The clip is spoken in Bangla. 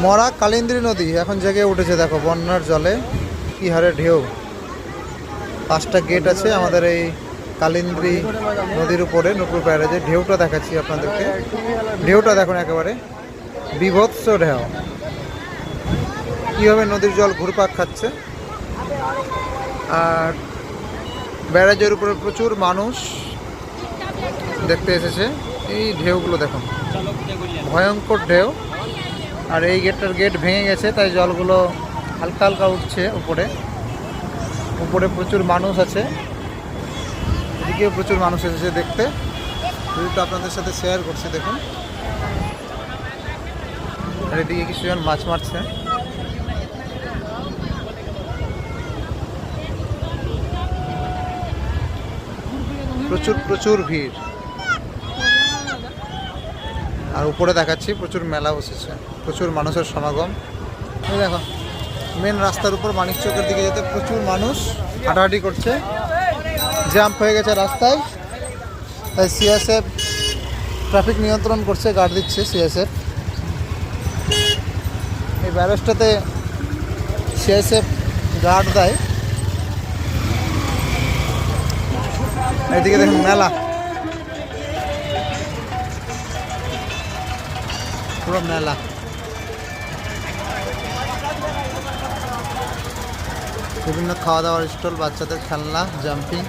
মরা কালিন্দ্রী নদী এখন জেগে উঠেছে, দেখো বন্যার জলে কি হারে ঢেউ। 5টা গেট আছে আমাদের এই কালিন্দ্রী নদীর উপরে, নুপুর ব্যারেজে। ঢেউটা দেখাচ্ছি আপনাদেরকে, ঢেউটা দেখুন একেবারে বীভৎস ঢেউ। কীভাবে নদীর জল ঘুরপাক খাচ্ছে। আর ব্যারেজের উপরে প্রচুর মানুষ দেখতে এসেছে। এই ঢেউগুলো দেখুন, ভয়ঙ্কর ঢেউ। আর এই গেট ভেঙে গেছে, তাই জলগুলো হালকা হালকা উঠছে উপরে। উপরে প্রচুর মানুষ আছে, এদিকেও প্রচুর মানুষ এসেছে দেখতে। ভিডিওটা আপনাদের সাথে শেয়ার করছি, দেখুন। আর এদিকে কিছুজন মাছ মারছে। প্রচুর প্রচুর ভিড়। আর উপরে দেখাচ্ছি প্রচুর মেলা বসেছে, প্রচুর মানুষের সমাগম। এই দেখো মেন রাস্তার উপর মানিকচকের দিকে যেতে প্রচুর মানুষ হাঁটাহাঁটি করছে। জ্যাম্প হয়ে গেছে রাস্তায়, তাই সিএসএফ ট্রাফিক নিয়ন্ত্রণ করছে, গার্ড দিচ্ছে সিএসএফ। এই ব্যারেজটাতে সিএসএফ গার্ড দেয়। এদিকে দেখুন মেলা, পুরো মেলা। বিভিন্ন খাওয়া দাওয়ার স্টল, বাচ্চাদের খেলনা, জাম্পিং।